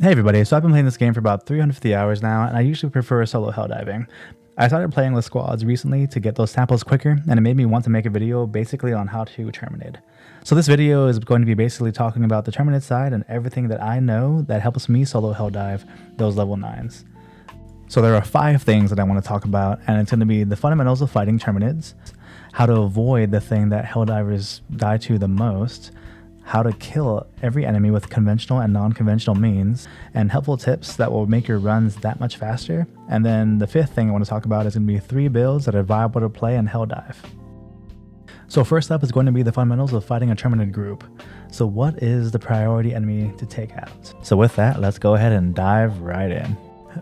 Hey everybody, so I've been playing this game for about 350 hours now, and I usually prefer solo helldiving. I started playing with squads recently to get those samples quicker, and it made me want to make a video basically on how to Terminid. So this video is going to be basically talking about the Terminid side and everything that I know that helps me solo helldive those level 9s. So there are 5 things that I want to talk about, and it's going to be the fundamentals of fighting Terminids, how to avoid the thing that helldivers die to the most, how to kill every enemy with conventional and non-conventional means, and helpful tips that will make your runs that much faster. And then the 5th thing I want to talk about is going to be 3 builds that are viable to play in Helldive. So first up is going to be the fundamentals of fighting a Terminid group. So what is the priority enemy to take out? So with that, let's go ahead and dive right in.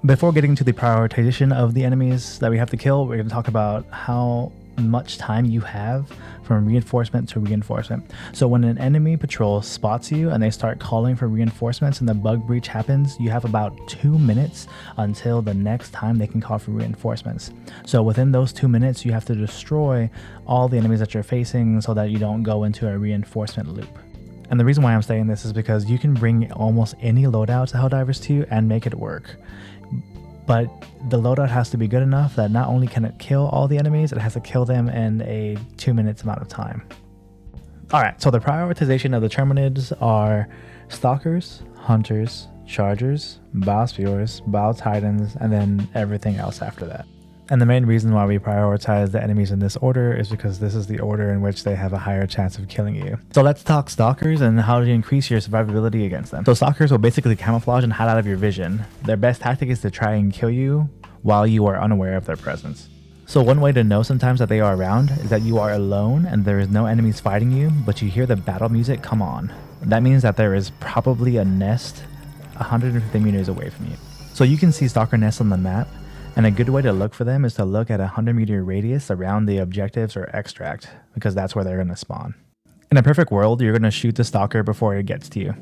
Before getting to the prioritization of the enemies that we have to kill, we're going to talk about how much time you have from reinforcement to reinforcement. So when an enemy patrol spots you and they start calling for reinforcements and the bug breach happens, you have about 2 minutes until the next time they can call for reinforcements. So within those 2 minutes, you have to destroy all the enemies that you're facing so that you don't go into a reinforcement loop. And the reason why I'm saying this is because you can bring almost any loadout to Helldivers 2 and make it work. But the loadout has to be good enough that not only can it kill all the enemies, it has to kill them in a 2 minutes amount of time. Alright, so the prioritization of the Terminids are Stalkers, Hunters, Chargers, Bile Spewers, Bile Titans, and then everything else after that. And the main reason why we prioritize the enemies in this order is because this is the order in which they have a higher chance of killing you. So let's talk Stalkers and how to increase your survivability against them. So Stalkers will basically camouflage and hide out of your vision. Their best tactic is to try and kill you while you are unaware of their presence. So one way to know sometimes that they are around is that you are alone and there is no enemies fighting you, but you hear the battle music come on. That means that there is probably a nest 150 meters away from you. So you can see Stalker nests on the map, and a good way to look for them is to look at a 100-meter radius around the objectives or extract, because that's where they're going to spawn. In a perfect world, you're going to shoot the Stalker before it gets to you.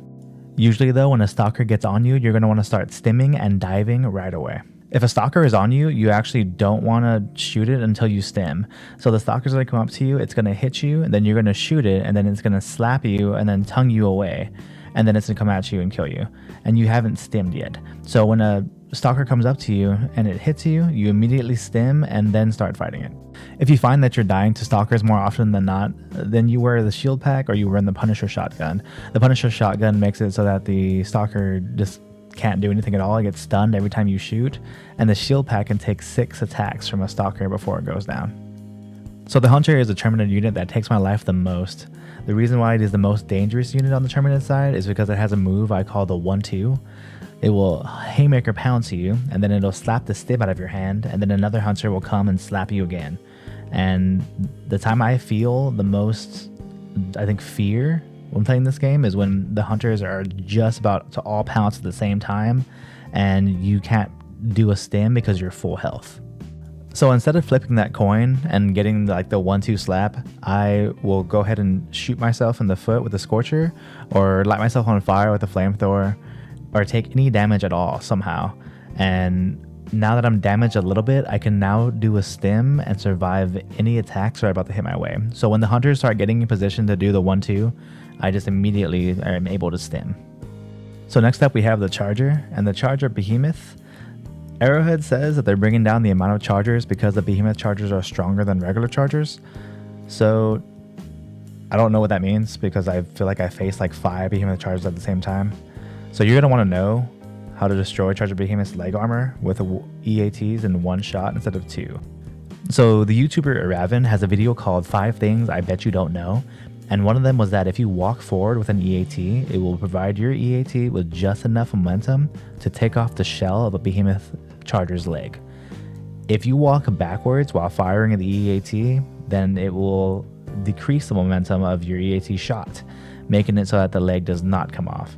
Usually though, when a Stalker gets on you, you're going to want to start stimming and diving right away. If a Stalker is on you, you actually don't want to shoot it until you stim. So the Stalker's going to come up to you, it's going to hit you, and then you're going to shoot it, and then it's going to slap you and then tongue you away. And then it's going to come at you and kill you. And you haven't stimmed yet. So when a Stalker comes up to you and it hits you, you immediately stim and then start fighting it. If you find that you're dying to Stalkers more often than not, then you wear the shield pack or you run the Punisher shotgun. The Punisher shotgun makes it so that the Stalker just can't do anything at all. It gets stunned every time you shoot. And the shield pack can take 6 attacks from a Stalker before it goes down. So the Hunter is a Terminid unit that takes my life the most. The reason why it is the most dangerous unit on the Terminid side is because it has a move I call the 1-2. It will haymaker pounce you, and then it'll slap the stim out of your hand, and then another Hunter will come and slap you again. And the time I feel the most, I think, fear when playing this game is when the Hunters are just about to all pounce at the same time, and you can't do a stim because you're full health. So instead of flipping that coin and getting like the 1-2 slap, I will go ahead and shoot myself in the foot with a Scorcher, or light myself on fire with a flamethrower, or take any damage at all somehow. And now that I'm damaged a little bit, I can now do a stim and survive any attacks that are about to hit my way. So when the Hunters start getting in position to do the 1-2, I just immediately am able to stim. So next up we have the Charger, and the Charger Behemoth. Arrowhead says that they're bringing down the amount of chargers because the Behemoth chargers are stronger than regular chargers. So I don't know what that means because I feel like I faced like 5 Behemoth chargers at the same time. So you're going to want to know how to destroy Charger Behemoth's leg armor with EATs in 1 shot instead of 2. So the YouTuber Raven has a video called 5 Things I Bet You Don't Know. And one of them was that if you walk forward with an EAT, it will provide your EAT with just enough momentum to take off the shell of a Behemoth Charger's leg. If you walk backwards while firing the EAT, then it will decrease the momentum of your EAT shot, making it so that the leg does not come off.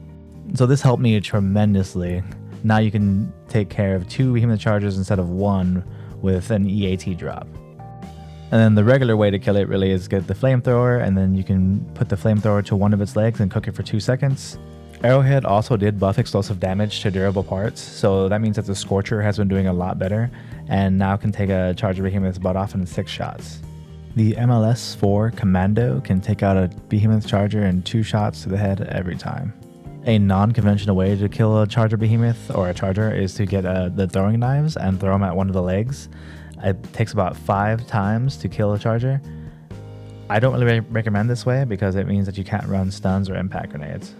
So this helped me tremendously. Now you can take care of 2 Behemoth Chargers instead of 1 with an EAT drop. And then the regular way to kill it really is get the flamethrower, and then you can put the flamethrower to one of its legs and cook it for 2 seconds. Arrowhead also did buff explosive damage to durable parts, so that means that the Scorcher has been doing a lot better, and now can take a Charger Behemoth's butt off in 6 shots. The MLS4 Commando can take out a Behemoth Charger in 2 shots to the head every time. A non-conventional way to kill a charger behemoth or a charger is to get the throwing knives and throw them at one of the legs. It takes about 5 times to kill a charger. I don't really recommend this way because it means that you can't run stuns or impact grenades.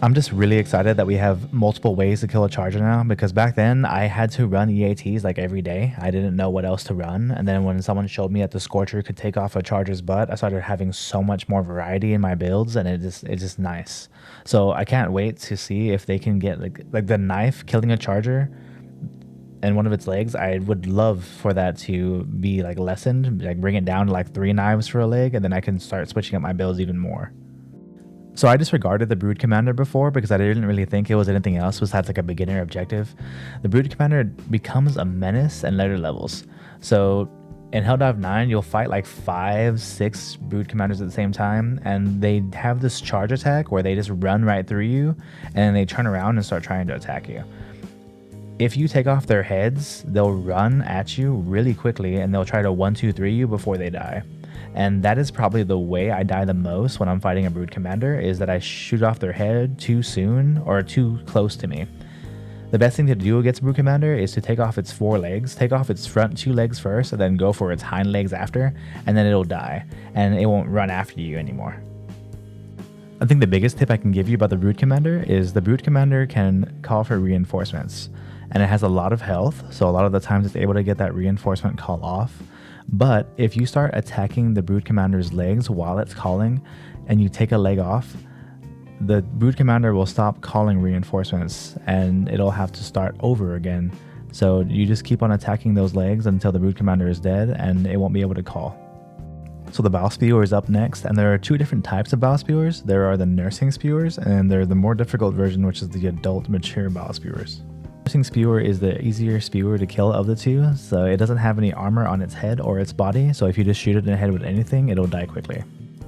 I'm just really excited that we have multiple ways to kill a charger now, because back then I had to run EATs like every day. I didn't know what else to run, and then when someone showed me that the Scorcher could take off a charger's butt, I started having so much more variety in my builds, and it's just nice. So I can't wait to see if they can get like the knife killing a charger and one of its legs. I would love for that to be like lessened, like bring it down to like 3 knives for a leg, and then I can start switching up my builds even more. So I disregarded the Brood Commander before because I didn't really think it was anything else besides like a beginner objective. The Brood Commander becomes a menace in later levels. So in Helldive 9, you'll fight like 5-6 Brood Commanders at the same time, and they have this charge attack where they just run right through you and they turn around and start trying to attack you. If you take off their heads, they'll run at you really quickly and they'll try to 1-2-3 you before they die. And that is probably the way I die the most when I'm fighting a Brood Commander, is that I shoot off their head too soon or too close to me. The best thing to do against Brood Commander is to take off its 4 legs, take off its front 2 legs first, and then go for its hind legs after, and then it'll die, and it won't run after you anymore. I think the biggest tip I can give you about the Brood Commander is the Brood Commander can call for reinforcements, and it has a lot of health, so a lot of the times it's able to get that reinforcement call off. But if you start attacking the Brood Commander's legs while it's calling and you take a leg off, the Brood Commander will stop calling reinforcements and it'll have to start over again. So you just keep on attacking those legs until the Brood Commander is dead and it won't be able to call. So the Bile Spewer is up next, and there are 2 different types of Bile Spewers. There are the nursing Spewers, and there's the more difficult version, which is the adult mature Bile Spewers. Nursing Spewer is the easier Spewer to kill of the 2, so it doesn't have any armor on its head or its body, so if you just shoot it in the head with anything, it'll die quickly.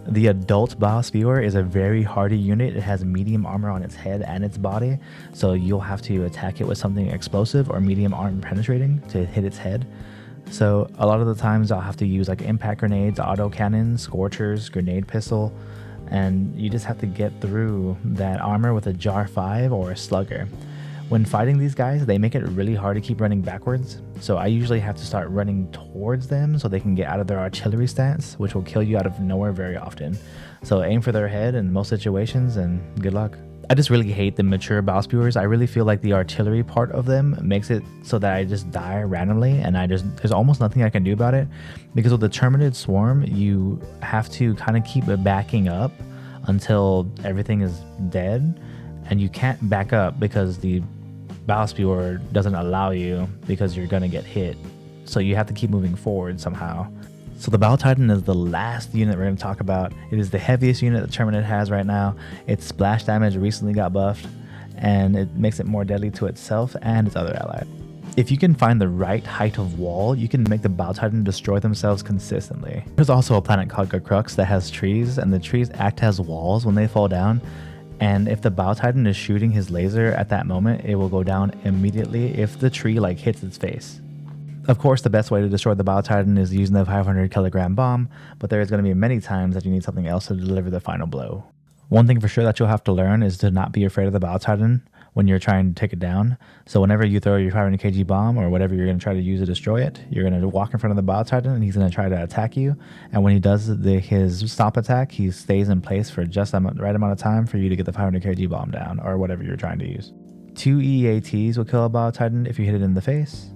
The adult Bile Spewer is a very hardy unit. It has medium armor on its head and its body, so you'll have to attack it with something explosive or medium armor penetrating to hit its head. So a lot of the times I'll have to use like impact grenades, auto cannons, scorchers, grenade pistol, and you just have to get through that armor with a Jar 5 or a Slugger. When fighting these guys, they make it really hard to keep running backwards, so I usually have to start running towards them so they can get out of their artillery stance, which will kill you out of nowhere very often. So aim for their head in most situations and good luck. I just really hate the mature Bile Spewers. I really feel like the artillery part of them makes it so that I just die randomly and there's almost nothing I can do about it, because with the Terminid swarm, you have to kind of keep it backing up until everything is dead, and you can't back up because the Bile Spewer doesn't allow you because you're gonna get hit, so you have to keep moving forward somehow. So the Bile Titan is the last unit we're going to talk about. It is the heaviest unit that Terminid has right now. Its splash damage recently got buffed, and it makes it more deadly to itself and its other ally. If you can find the right height of wall, you can make the Bile Titan destroy themselves consistently. There's also a planet called Crux that has trees, and the trees act as walls when they fall down. And if the Bile Titan is shooting his laser at that moment, it will go down immediately if the tree like hits its face. Of course, the best way to destroy the Bile Titan is using the 500 kilogram bomb, but there is going to be many times that you need something else to deliver the final blow. One thing for sure that you'll have to learn is to not be afraid of the Bile Titan when you're trying to take it down. So whenever you throw your 500 kg bomb or whatever you're going to try to use to destroy it, you're going to walk in front of the Bile Titan and he's going to try to attack you. And when he does his stop attack, he stays in place for just the right amount of time for you to get the 500 kg bomb down or whatever you're trying to use. 2 EATs will kill a Bile Titan if you hit it in the face.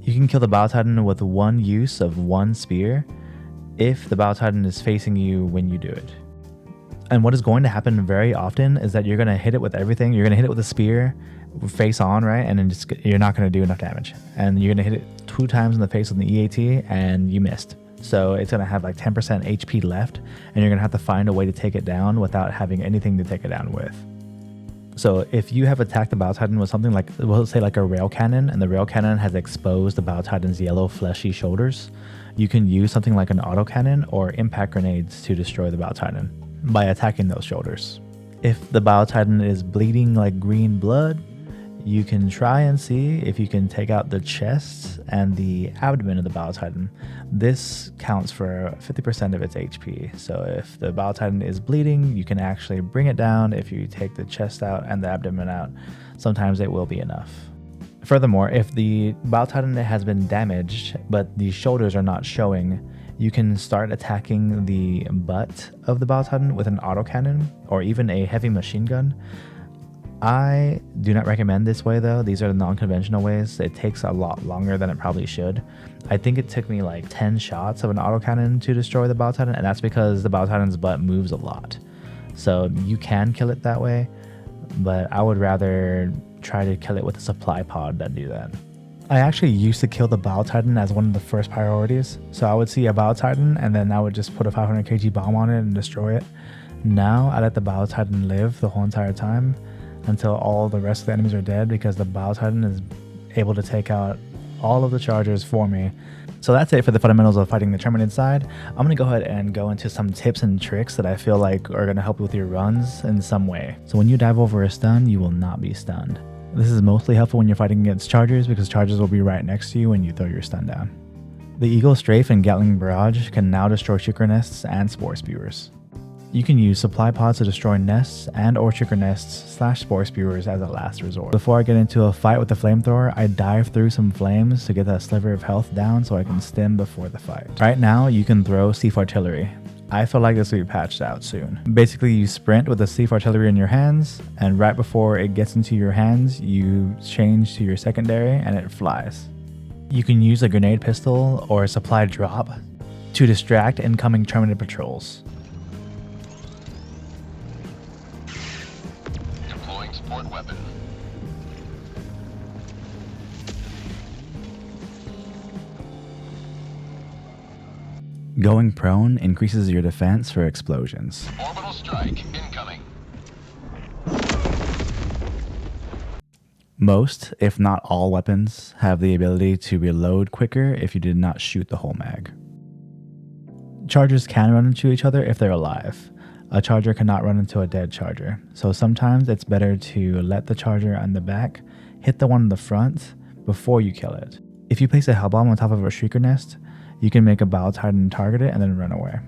You can kill the Bile Titan with one use of 1 spear if the Bile Titan is facing you when you do it. And what is going to happen very often is that you're going to hit it with everything. You're going to hit it with a spear face on, right? And then you're not going to do enough damage. And you're going to hit it 2 times in the face with an EAT and you missed. So it's going to have like 10% HP left, and you're going to have to find a way to take it down without having anything to take it down with. So if you have attacked the Bile Titan with something like, we'll say like a rail cannon, and the rail cannon has exposed the Bile Titan's yellow fleshy shoulders, you can use something like an auto cannon or impact grenades to destroy the Bile Titan by attacking those shoulders. If the Bile Titan is bleeding like green blood, you can try and see if you can take out the chest and the abdomen of the Bile Titan. This counts for 50% of its HP. So if the Bile Titan is bleeding, you can actually bring it down if you take the chest out and the abdomen out. Sometimes it will be enough. Furthermore, if the Bile Titan has been damaged, but the shoulders are not showing, you can start attacking the butt of the Bile Titan with an autocannon or even a heavy machine gun. I do not recommend this way though. These are the non-conventional ways. It takes a lot longer than it probably should. I think it took me like 10 shots of an autocannon to destroy the Bile Titan, and that's because the Bile Titan's butt moves a lot. So you can kill it that way, but I would rather try to kill it with a supply pod than do that. I actually used to kill the Bile Titan as one of the first priorities. So I would see a Bile Titan and then I would just put a 500 kg bomb on it and destroy it. Now I let the Bile Titan live the whole entire time until all the rest of the enemies are dead, because the Bile Titan is able to take out all of the chargers for me. So that's it for the fundamentals of fighting the Terminid side. I'm going to go ahead and go into some tips and tricks that I feel like are going to help you with your runs in some way. So when you dive over a stun, you will not be stunned. This is mostly helpful when you're fighting against chargers, because chargers will be right next to you when you throw your stun down. The Eagle Strafe and Gatling Barrage can now destroy Shooker Nests and Spore Spewers. You can use supply pods to destroy nests and or Shooker Nests / Spore Spewers as a last resort. Before I get into a fight with the flamethrower, I dive through some flames to get that sliver of health down so I can stim before the fight. Right now, you can throw Sieve Artillery. I feel like this will be patched out soon. Basically, you sprint with the Sieve Artillery in your hands, and right before it gets into your hands, you change to your secondary and it flies. You can use a grenade pistol or a supply drop to distract incoming Terminid patrols. Deploying support weapon. Going prone increases your defense for explosions. Orbital strike incoming. Most, if not all weapons, have the ability to reload quicker if you did not shoot the whole mag. Chargers can run into each other if they're alive. A charger cannot run into a dead charger, so sometimes it's better to let the charger on the back hit the one in the front before you kill it. If you place a Hellbomb on top of a Shrieker Nest, you can make a Bile Titan target it and then run away.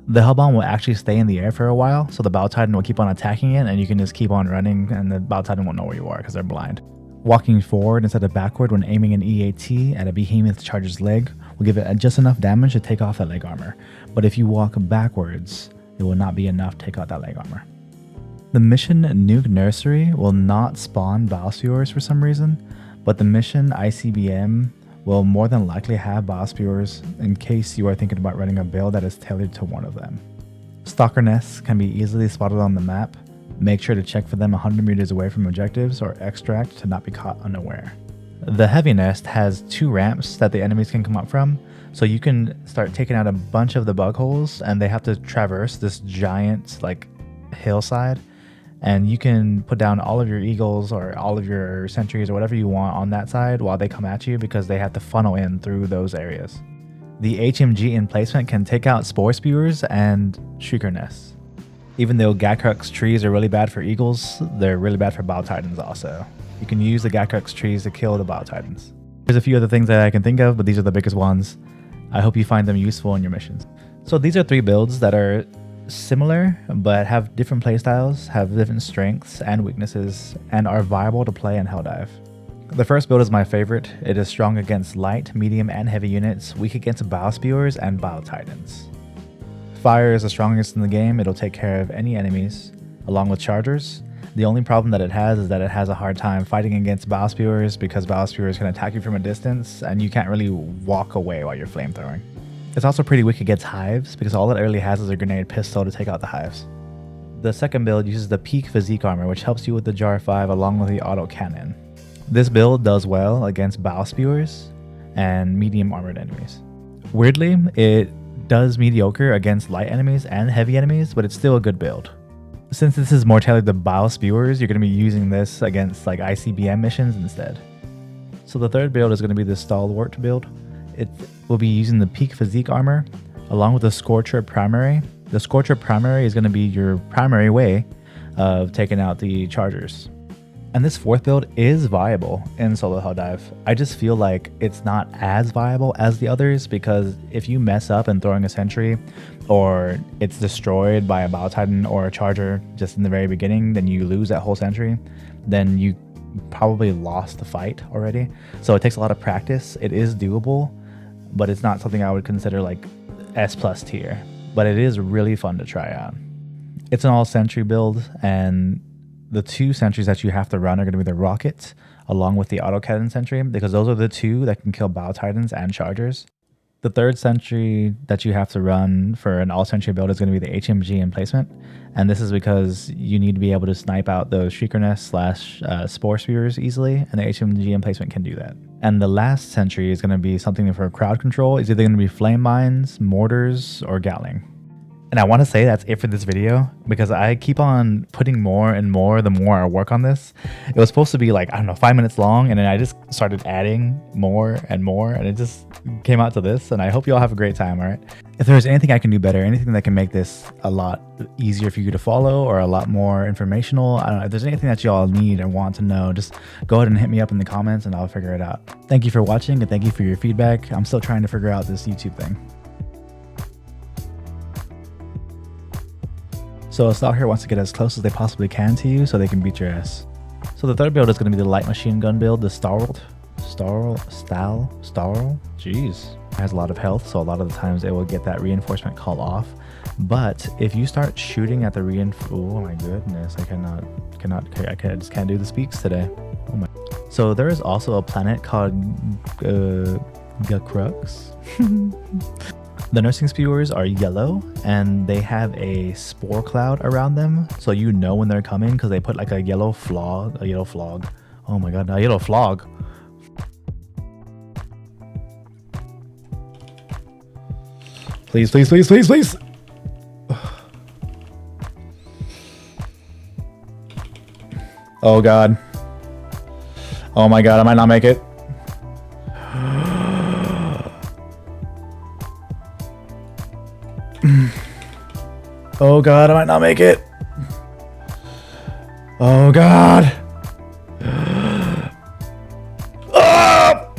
The Hellbomb will actually stay in the air for a while, so the Bile Titan will keep on attacking it and you can just keep on running and the Bile Titan won't know where you are because they're blind. Walking forward instead of backward when aiming an EAT at a behemoth charger's leg will give it just enough damage to take off that leg armor, but if you walk backwards, it will not be enough to take out that leg armor. The mission Nuke Nursery will not spawn Bile Spewers for some reason, but the mission ICBM will more than likely have Bile Spewers in case you are thinking about running a build that is tailored to one of them. Stalker nests can be easily spotted on the map. Make sure to check for them 100 meters away from objectives or extract to not be caught unaware. The heavy nest has 2 ramps that the enemies can come up from, so you can start taking out a bunch of the bug holes and they have to traverse this giant hillside, and you can put down all of your eagles or all of your sentries or whatever you want on that side while they come at you, because they have to funnel in through those areas. The HMG emplacement can take out Spore Spewers and Shrieker Nests. Even though Gakrux trees are really bad for eagles, they're really bad for Bile Titans also. You can use the Gakrux trees to kill the Bile Titans. There's a few other things that I can think of, but these are the biggest ones. I hope you find them useful in your missions. So these are 3 builds that are similar, but have different playstyles, have different strengths and weaknesses, and are viable to play in Helldive. The first build is my favorite. It is strong against light, medium, and heavy units, weak against Bile Spewers and Bile Titans. Fire is the strongest in the game. It'll take care of any enemies, along with chargers. The only problem that it has is that it has a hard time fighting against Bile Spewers, because Bile Spewers can attack you from a distance and you can't really walk away while you're flamethrowing. It's also pretty weak against hives, because all it really has is a grenade pistol to take out the hives. The second build uses the Peak Physique armor, which helps you with the Jar 5 along with the auto cannon. This build does well against Bile Spewers and medium armored enemies. Weirdly, it does mediocre against light enemies and heavy enemies, but it's still a good build. Since this is more tailored to Bile Spewers, you're going to be using this against ICBM missions instead. So the third build is going to be the Stalwart build. It will be using the Peak Physique armor along with the Scorcher Primary. The Scorcher Primary is going to be your primary way of taking out the chargers. And this fourth build is viable in solo helldive. I just feel like it's not as viable as the others, because if you mess up in throwing a sentry, or it's destroyed by a Bile Titan or a charger just in the very beginning, then you lose that whole sentry, then you probably lost the fight already. So it takes a lot of practice. It is doable, but it's not something I would consider like S+ tier. But it is really fun to try out. It's an all sentry build, and the 2 sentries that you have to run are going to be the rocket along with the autocannon sentry, because those are the 2 that can kill Bile Titans and chargers. The 3rd sentry that you have to run for an all sentry build is going to be the HMG emplacement, and this is because you need to be able to snipe out those Shrieker Nests / Spore Spewers easily, and the HMG emplacement can do that. And the last sentry is going to be something for crowd control. It's either going to be flame mines, mortars, or Gatling. And I want to say that's it for this video, because I keep on putting more and more the more I work on this. It was supposed to be like, I don't know, 5 minutes long, and then I just started adding more and more, and it just came out to this. And I hope you all have a great time, all right? If there's anything I can do better, anything that can make this a lot easier for you to follow or a lot more informational, I don't know, if there's anything that you all need or want to know, just go ahead and hit me up in the comments and I'll figure it out. Thank you for watching, and thank you for your feedback. I'm still trying to figure out this YouTube thing. So a Stalker wants to get as close as they possibly can to you so they can beat your ass. So the 3rd build is going to be the light machine gun build, the Starl. Jeez. It has a lot of health, so a lot of the times it will get that reinforcement call off. But if you start shooting at the oh my goodness, I just can't do the speaks today. Oh my. So there is also a planet called Crux. The nursing spewers are yellow, and they have a spore cloud around them, so you know when they're coming because they put like a yellow flog. Oh my god, a yellow flog. Please, please, please, please, please. Oh god. Oh my god, I might not make it. Oh god, I might not make it. Oh god. Ah!